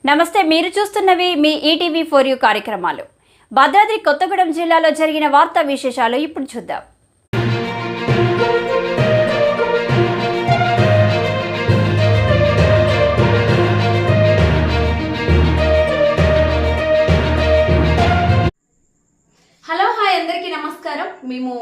నమస్తే, మీరు చూస్తున్నవి మీ ETV for you కార్యక్రమాలు. భద్రాద్రి కొత్తగూడెం జిల్లాలో జరిగిన వార్తా విశేషాలు ఇప్పుడు చూద్దాం. హలో, హాయ్, అందరికీ నమస్కారం. మేము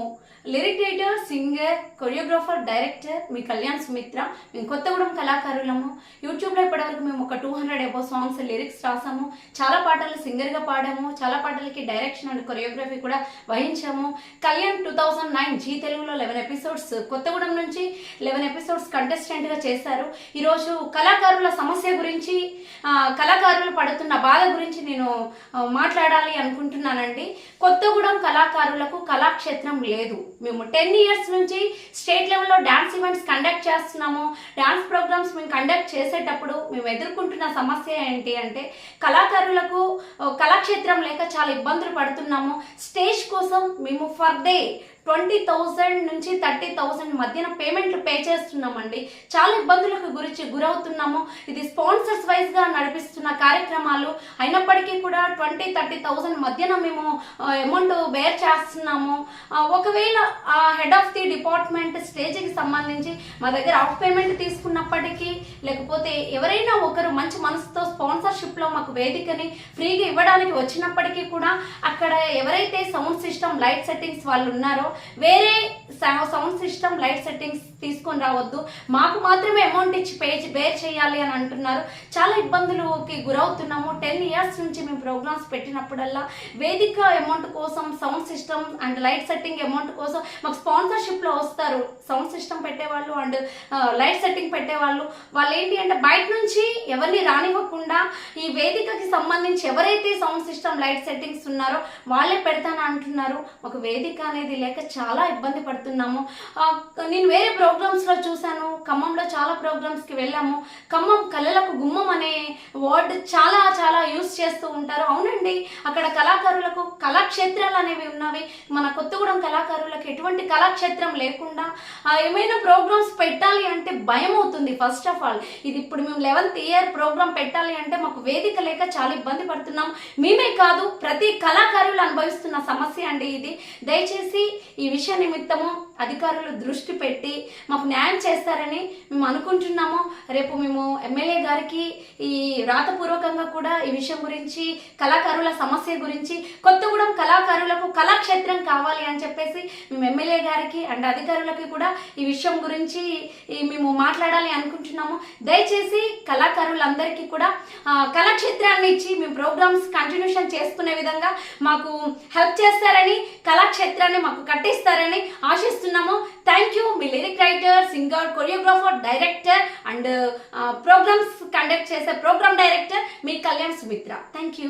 lyric writer, singer, choreographer, director మీ కళ్యాణ్ సుమిత్ర. మేము కొత్తగూడెం కళాకారులము. యూట్యూబ్లో ఇప్పటివరకు మేము ఒక 200 అబౌవ్ సాంగ్స్ లిరిక్స్ రాసాము. చాలా పాటలు సింగర్గా పాడాము. చాలా పాటలకి డైరెక్షన్ అండ్ కొరియోగ్రఫీ కూడా వహించాము. కళ్యాణ్ 2009 జీ తెలుగులో 11 ఎపిసోడ్స్, కొత్తగూడెం నుంచి 11 ఎపిసోడ్స్ కంటెస్టెంట్గా చేశారు. ఈరోజు కళాకారుల సమస్య గురించి, కళాకారులు పడుతున్న బాధ గురించి నేను మాట్లాడాలి అనుకుంటున్నానండి. కొత్తగూడెం కళాకారులకు కళాక్షేత్రం లేదు. మేము 10 ఇయర్స్ నుంచి స్టేట్ లెవెల్లో డాన్స్ ఈవెంట్స్ కండక్ట్ చేస్తున్నాము. డాన్స్ ప్రోగ్రామ్స్ మేము కండక్ట్ చేసేటప్పుడు మేము ఎదుర్కొంటున్న సమస్య ఏంటి అంటే, కళాకారులకు కళాక్షేత్రం లేక చాలా ఇబ్బందులు పడుతున్నాము. స్టేజ్ కోసం మేము ఫర్ డే 20,000 నుంచి 30,000 మధ్యన పేమెంట్లు పే చేస్తున్నామండి. చాలా ఇబ్బందులకు గురవుతున్నాము. ఇది స్పాన్సర్స్ వైజ్గా నడిపిస్తున్న కార్యక్రమాలు అయినప్పటికీ కూడా 20-30,000 మధ్యన మేము అమౌంట్ బేర్ చేస్తున్నాము. ఒకవేళ హెడ్ ఆఫ్ ది డిపార్ట్మెంట్ స్టేజ్కి సంబంధించి మా దగ్గర ఆఫ్ పేమెంట్ తీసుకున్నప్పటికీ, లేకపోతే ఎవరైనా ఒకరు మంచి మనసుతో స్పాన్సర్షిప్లో మాకు వేదికని ఫ్రీగా ఇవ్వడానికి వచ్చినప్పటికీ కూడా అక్కడ ఎవరైతే సౌండ్ సిస్టమ్, లైట్ సెట్టింగ్స్ వాళ్ళు ఉన్నారో వేరే సౌండ్ సిస్టమ్, లైట్ సెట్టింగ్స్ తీసుకొని రావద్దు, మాకు మాత్రమే అమౌంట్ ఇచ్చి బేర్ చేయాలి అని అంటున్నారు. చాలా ఇబ్బందులకి గురవుతున్నాము. 10 ఇయర్స్ నుంచి మేము ప్రోగ్రామ్స్ పెట్టినప్పుడల్లా వేదిక అమౌంట్ కోసం, sound system and light setting amount కోసం మాకు స్పాన్సర్షిప్లో వస్తారు. సౌండ్ సిస్టమ్ పెట్టేవాళ్ళు అండ్ లైట్ సెట్టింగ్ పెట్టేవాళ్ళు. వాళ్ళు ఏంటి అంటే బయట నుంచి ఎవరిని రానివ్వకుండా ఈ వేదికకి సంబంధించి ఎవరైతే సౌండ్ సిస్టమ్, లైట్ సెట్టింగ్స్ ఉన్నారో వాళ్ళే పెడతాను అంటున్నారు. ఒక వేదిక అనేది లేక చాలా ఇబ్బంది పడుతున్నాము. నేను వేరే ప్రోగ్రామ్స్లో చూశాను. ఖమ్మంలో చాలా ప్రోగ్రామ్స్కి వెళ్ళాము. ఖమ్మం కళలకు గుమ్మం అనే వర్డ్ చాలా చాలా యూజ్ చేస్తూ ఉంటారు. అవునండి, అక్కడ కళాకారులకు కళాక్షేత్రాలు అనేవి ఉన్నవి. మన కొత్తగూడెం కళాకారులకు ఎటువంటి కళాక్షేత్రం లేకుండా ఏమైనా ప్రోగ్రామ్స్ పెట్టాలి అంటే భయం అవుతుంది. ఫస్ట్ ఆఫ్ ఆల్ ఇది ఇప్పుడు మేము 11th ఇయర్ ప్రోగ్రామ్ పెట్టాలి అంటే మాకు వేదిక లేక చాలా ఇబ్బంది పడుతున్నాం. మేమే కాదు, ప్రతి కళాకారులు అనుభవిస్తున్న సమస్య అండి ఇది. దయచేసి ఈ విషయ నిమిత్తము అధికారులు దృష్టి పెట్టి మాకు న్యాయం చేస్తారని మేము అనుకుంటున్నాము. రేపు మేము ఎమ్మెల్యే గారికి ఈ రాతపూర్వకంగా కూడా ఈ విషయం గురించి, కళాకారుల సమస్య గురించి, కొత్తగూడెం కళాకారులకు కళాక్షేత్రం కావాలి అని చెప్పేసి మేము ఎమ్మెల్యే గారికి అండ్ అధికారులకి కూడా ఈ విషయం గురించి మేము మాట్లాడాలి అనుకుంటున్నాము. దయచేసి కళాకారులందరికీ కూడా కళాక్షేత్రాన్ని ఇచ్చి మేము ప్రోగ్రామ్స్ కంటిన్యూషన్ చేసుకునే విధంగా మాకు హెల్ప్ చేస్తారని, కళాక్షేత్రాన్ని మాకు కట్టిస్తారని ఆశిస్తున్నాము. Thank you. మీ lyric writer, singer, choreographer, director and programmes conduct చేసే ప్రోగ్రామ్ డైరెక్టర్ మీ కళ్యాణ్ సుమిత్ర. Thank you.